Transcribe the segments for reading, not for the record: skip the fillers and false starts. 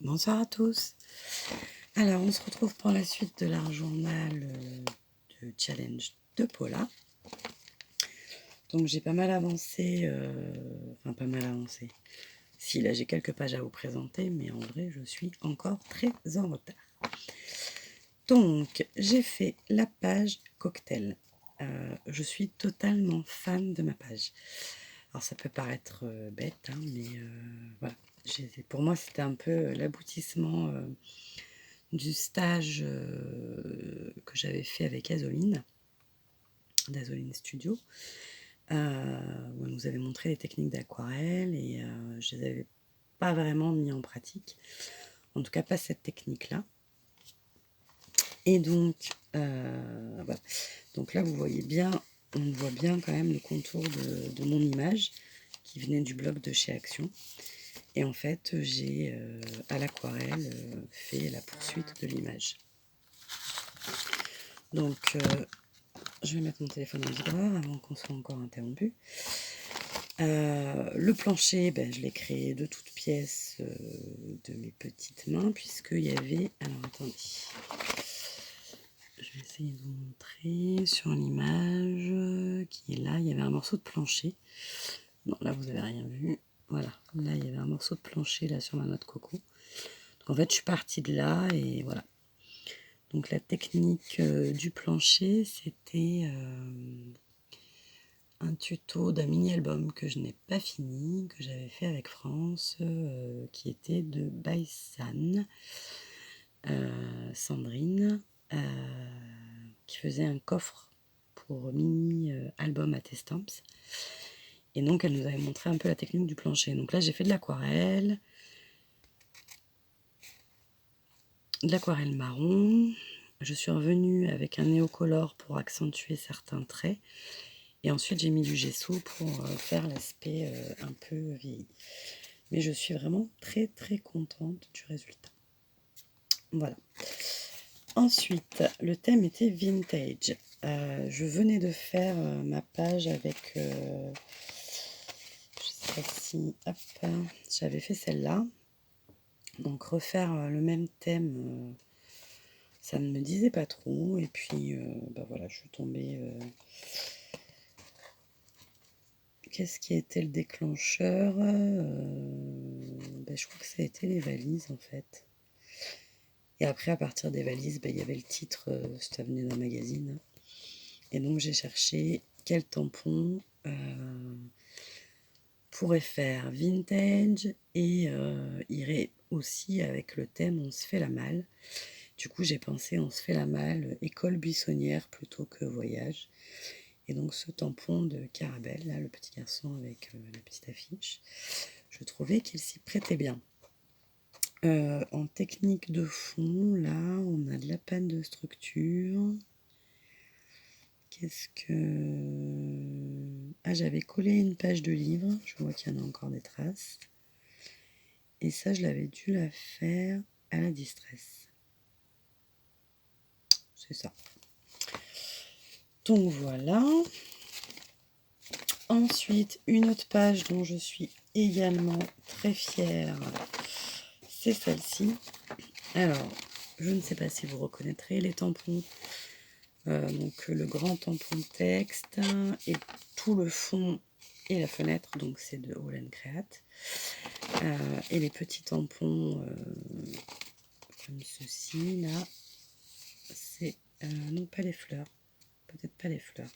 Bonsoir à tous. Alors, on se retrouve pour la suite de l'art journal de challenge de Paula. Donc, j'ai pas mal avancé, enfin pas mal avancé. Si, là, j'ai quelques pages à vous présenter, mais en vrai, je suis encore très en retard. Donc, j'ai fait la page cocktail. Je suis totalement fan de ma page. Alors, ça peut paraître bête, hein, mais voilà. Pour moi, c'était un peu l'aboutissement du stage que j'avais fait avec Azoline, d'Azoline Studio, où elle nous avait montré les techniques d'aquarelle et je les avais pas vraiment mis en pratique, en tout cas pas cette technique-là. Et donc, voilà. Donc là, vous voyez bien, on voit bien quand même le contour de mon image qui venait du blog de chez Action. Et en fait, j'ai à l'aquarelle fait la poursuite de l'image. Donc, je vais mettre mon téléphone en vibreur avant qu'on soit encore interrompu. Le plancher, je l'ai créé de toutes pièces de mes petites mains, puisqu'il y avait... Alors, attendez. Je vais essayer de vous montrer sur l'image qui est là. Il y avait un morceau de plancher. Non, là, vous n'avez rien vu. Voilà, là, il y avait un morceau de plancher là sur ma noix de coco. Donc, en fait, je suis partie de là et voilà. Donc, la technique du plancher, c'était un tuto d'un mini-album que je n'ai pas fini, que j'avais fait avec France, qui était de Baisan, Sandrine, qui faisait un coffre pour mini-album à Testamps. Et donc, elle nous avait montré un peu la technique du plancher. Donc là, j'ai fait de l'aquarelle marron. Je suis revenue avec un néocolore pour accentuer certains traits. Et ensuite, j'ai mis du gesso pour faire l'aspect un peu vieilli. Mais je suis vraiment très très contente du résultat. Voilà. Ensuite, le thème était vintage. Je venais de faire ma page avec... je sais pas si... Hop, j'avais fait celle-là. Donc refaire le même thème, ça ne me disait pas trop. Et puis, voilà, je suis tombée... Qu'est-ce qui était le déclencheur? Je crois que ça a été les valises en fait. Et après, à partir des valises, il y avait le titre, ça venait d'un magazine. Et donc, j'ai cherché quel tampon pourrait faire vintage et irait aussi avec le thème on se fait la malle. Du coup, j'ai pensé on se fait la malle école buissonnière plutôt que voyage. Et donc ce tampon de Carabelle, là, le petit garçon avec la petite affiche, je trouvais qu'il s'y prêtait bien. En technique de fond, là, on a de la panne de structure. Qu'est-ce que... Ah, j'avais collé une page de livre. Je vois qu'il y en a encore des traces. Et ça, je l'avais dû la faire à la distress. C'est ça. Donc voilà. Ensuite, une autre page dont je suis également très fière, c'est celle-ci. Alors, je ne sais pas si vous reconnaîtrez les tampons. Donc le grand tampon de texte et tout le fond et la fenêtre, donc c'est de Holland Create. Et les petits tampons comme ceci, là, c'est non pas les fleurs, peut-être pas les fleurs.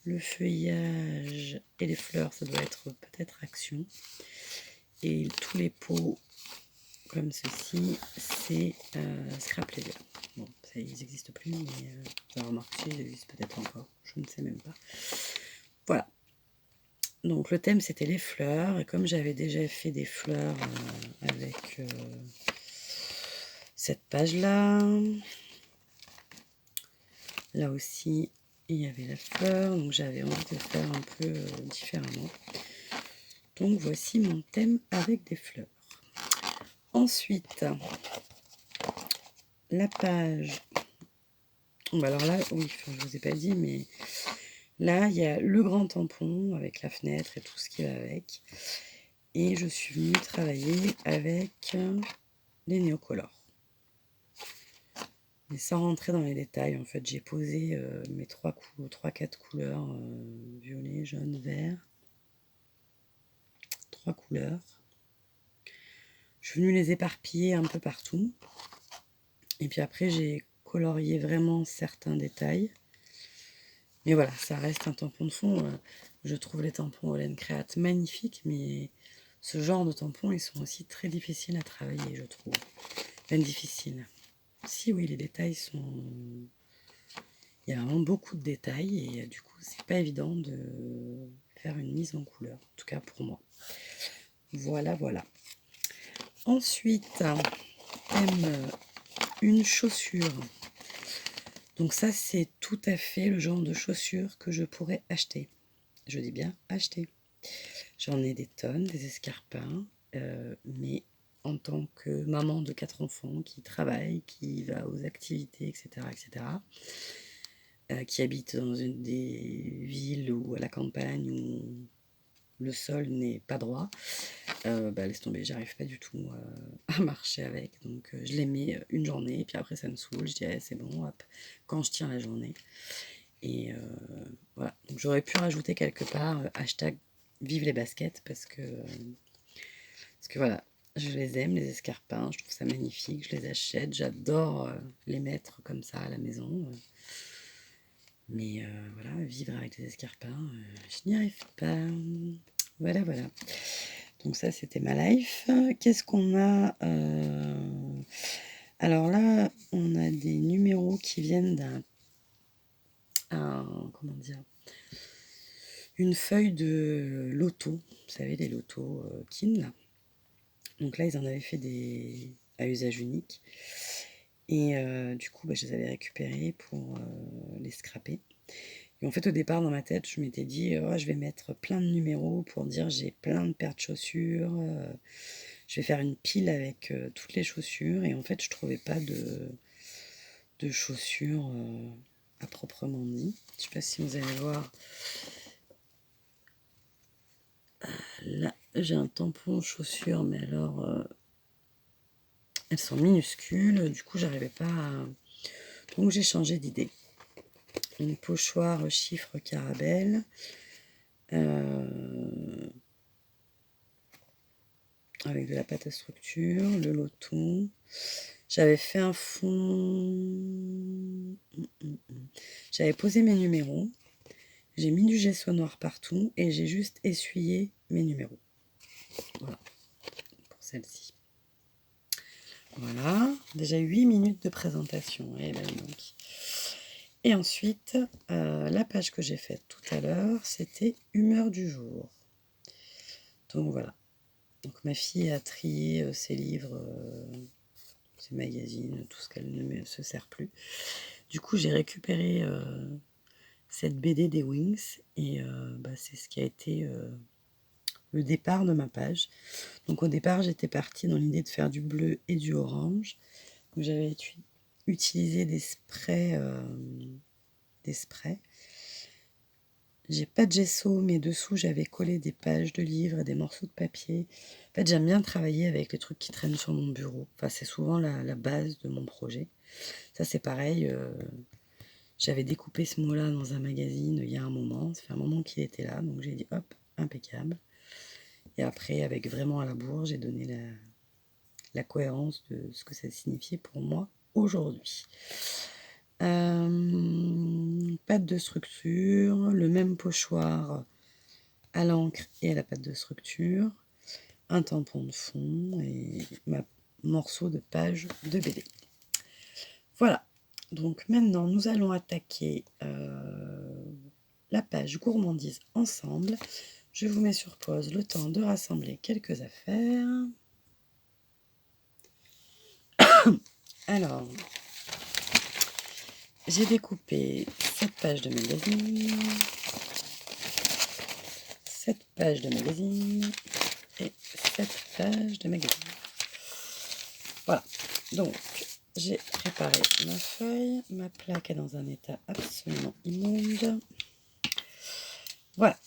Le feuillage et les fleurs, ça doit être peut-être Action. Et tous les pots comme ceci, c'est Scrap Leather. Bon, ils n'existent plus, mais vous avez remarqué, ils existent peut-être encore. Je ne sais même pas. Voilà. Donc le thème, c'était les fleurs. Et comme j'avais déjà fait des fleurs avec cette page-là, là aussi, il y avait la fleur. Donc j'avais envie de faire un peu différemment. Donc voici mon thème avec des fleurs. Ensuite, la page... Alors là, oui, je ne vous ai pas dit, mais là, il y a le grand tampon avec la fenêtre et tout ce qui va avec. Et je suis venue travailler avec les Neocolor. Mais sans rentrer dans les détails, en fait, j'ai posé mes 3-4 couleurs, violet, jaune, vert. 3 couleurs. Je suis venue les éparpiller un peu partout. Et puis après, j'ai colorié vraiment certains détails. Mais voilà, ça reste un tampon de fond. Je trouve les tampons Olen Create magnifiques, mais ce genre de tampons, ils sont aussi très difficiles à travailler, je trouve. Même difficiles. Si oui, les détails sont... Il y a vraiment beaucoup de détails et du coup, c'est pas évident de faire une mise en couleur. En tout cas pour moi. Voilà, voilà. Ensuite, une chaussure. Donc ça, c'est tout à fait le genre de chaussures que je pourrais acheter. Je dis bien acheter. J'en ai des tonnes, des escarpins, mais en tant que maman de 4 enfants qui travaille, qui va aux activités, etc., qui habite dans une des villes ou à la campagne où le sol n'est pas droit, laisse tomber, j'arrive pas du tout à marcher avec. Donc je les mets une journée, et puis après ça me saoule, je dis c'est bon, hop, quand je tiens la journée. Et voilà, donc j'aurais pu rajouter quelque part hashtag vive les baskets parce que voilà, je les aime, les escarpins, je trouve ça magnifique, je les achète, j'adore les mettre comme ça à la maison. Mais voilà, vivre avec les escarpins, je n'y arrive pas. Voilà, voilà. Donc ça, c'était ma life. Qu'est-ce qu'on a Alors là, on a des numéros qui viennent comment dire, une feuille de loto. Vous savez, les lotos Kin, là. Donc là, ils en avaient fait des à usage unique. Et du coup, je les avais récupérés pour les scraper. Et en fait, au départ, dans ma tête, je m'étais dit, oh, je vais mettre plein de numéros pour dire j'ai plein de paires de chaussures. Je vais faire une pile avec toutes les chaussures. Et en fait, je trouvais pas de chaussures à proprement dit. Je sais pas si vous allez voir. Là, j'ai un tampon chaussures, mais alors, elles sont minuscules. Du coup, j'arrivais pas à... Donc, j'ai changé d'idée. Une pochoir chiffre Caramel. Avec de la pâte à structure, le loto. J'avais fait un fond. J'avais posé mes numéros. J'ai mis du gesso noir partout et j'ai juste essuyé mes numéros. Voilà, pour celle-ci. Voilà, déjà 8 minutes de présentation. Et, ben donc. Et ensuite, la page que j'ai faite tout à l'heure, c'était humeur du jour. Donc voilà. Donc ma fille a trié ses livres, ses magazines, tout ce qu'elle ne se sert plus. Du coup, j'ai récupéré cette BD des Wings et c'est ce qui a été le départ de ma page. Donc au départ, j'étais partie dans l'idée de faire du bleu et du orange. Donc j'avais utilisé des sprays. J'ai pas de gesso, mais dessous j'avais collé des pages de livres et des morceaux de papier. En fait, j'aime bien travailler avec les trucs qui traînent sur mon bureau. Enfin, c'est souvent la base de mon projet. Ça, c'est pareil. J'avais découpé ce mot-là dans un magazine il y a un moment. Ça fait un moment qu'il était là, donc j'ai dit hop, impeccable. Et après, avec vraiment à la bourre, j'ai donné la cohérence de ce que ça signifiait pour moi aujourd'hui. Pâte de structure, le même pochoir à l'encre et à la pâte de structure, un tampon de fond et ma morceau de page de BD. Voilà, donc maintenant nous allons attaquer la page gourmandise ensemble. Je vous mets sur pause le temps de rassembler quelques affaires. Alors, j'ai découpé cette page de magazine, cette page de magazine et cette page de magazine. Voilà, donc j'ai préparé ma feuille, ma plaque est dans un état absolument immonde. Voilà,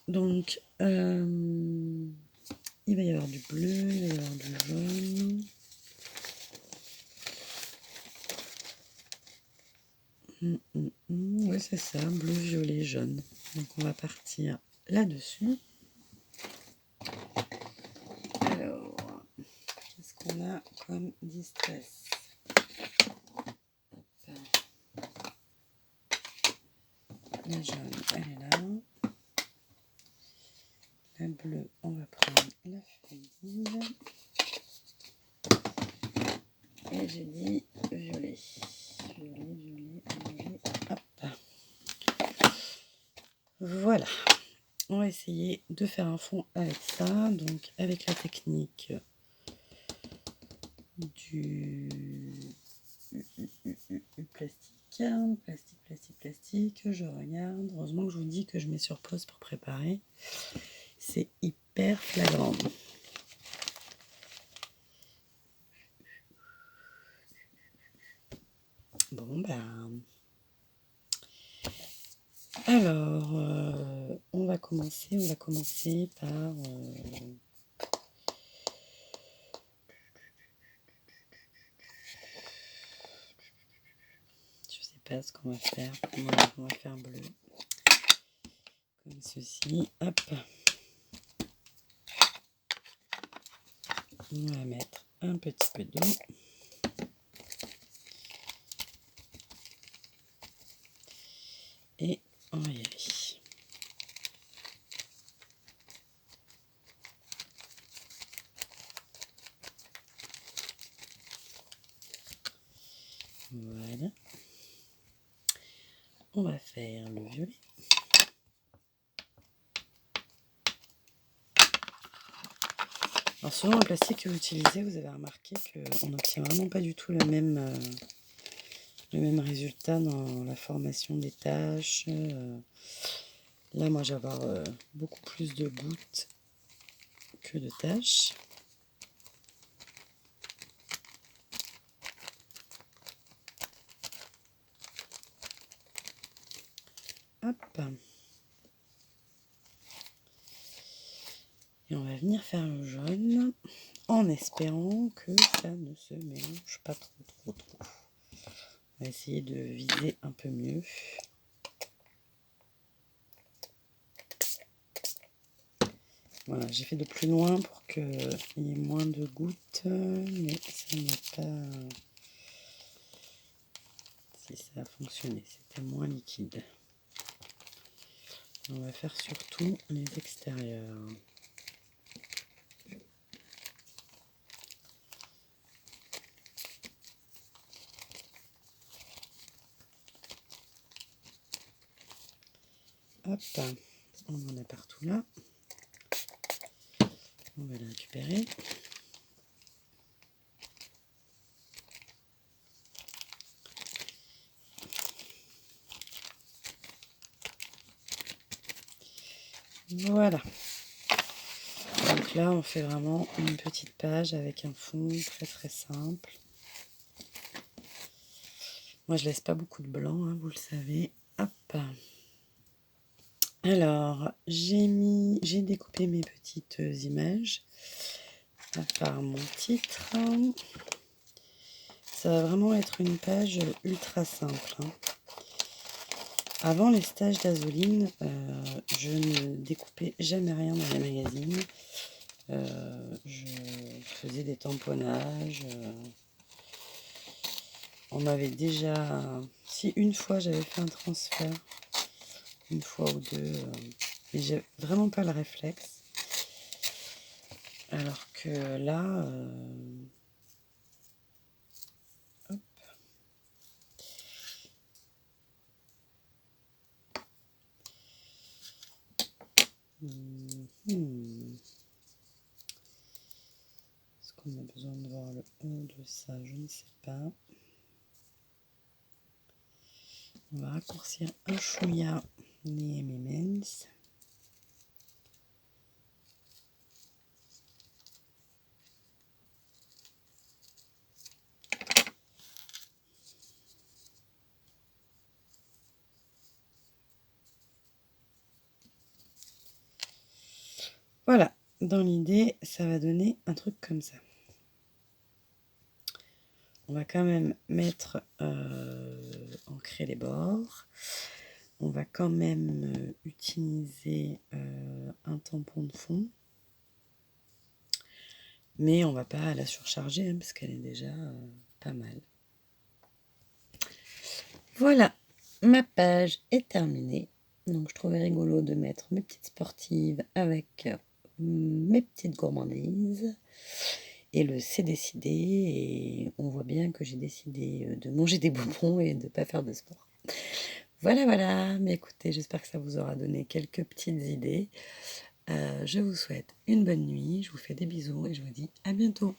donc il va y avoir du bleu, il va y avoir du jaune. Oui, c'est ça, bleu, violet, jaune. Donc on va partir là-dessus. Alors, qu'est-ce qu'on a comme distress? La jaune, elle est là. La bleue, on va prendre la fluide. Et j'ai dit violet. Violet. Hop. Voilà. On va essayer de faire un fond avec ça. Donc avec la technique du plastique. Je regarde. Heureusement que je vous dis que je mets sur pause pour préparer. C'est hyper flagrant. Bon, ben... Alors, on va commencer par... je sais pas ce qu'on va faire. On va faire bleu. Comme ceci. Hop. On va mettre un petit peu d'eau. Et on va y aller. Voilà. On va faire le violet. Alors selon le plastique que vous utilisez, vous avez remarqué qu'on n'obtient vraiment pas du tout le même résultat dans la formation des taches. Là, moi, je vais avoir beaucoup plus de gouttes que de taches. Hop. Et on va venir faire le jaune en espérant que ça ne se mélange pas trop. On va essayer de viser un peu mieux. Voilà, j'ai fait de plus loin pour qu'il y ait moins de gouttes, mais ça n'a pas... Si ça a fonctionné, c'était moins liquide. On va faire surtout les extérieurs. Hop, on en a partout là. On va la récupérer. Voilà. Donc là, on fait vraiment une petite page avec un fond très simple. Moi, je laisse pas beaucoup de blanc, hein, vous le savez. Hop. Alors, j'ai découpé mes petites images par mon titre. Ça va vraiment être une page ultra simple. Hein. Avant les stages d'Azoline, je ne découpais jamais rien dans les magazines. Je faisais des tamponnages. On m'avait déjà... Si une fois j'avais fait un transfert, une fois ou deux, mais j'ai vraiment pas le réflexe. Alors que là... hop. Est-ce qu'on a besoin de voir le haut de ça? Je ne sais pas. On va raccourcir un chouïa les M&M's. Voilà, dans l'idée, ça va donner un truc comme ça. On va quand même mettre en ancrer les bords. On va quand même utiliser un tampon de fond. Mais on va pas la surcharger parce qu'elle est déjà pas mal. Voilà, ma page est terminée. Donc je trouvais rigolo de mettre mes petites sportives avec mes petites gourmandises. Et le c'est décidé. Et on voit bien que j'ai décidé de manger des bonbons et de ne pas faire de sport. Voilà, voilà. Mais écoutez, j'espère que ça vous aura donné quelques petites idées. Je vous souhaite une bonne nuit. Je vous fais des bisous et je vous dis à bientôt.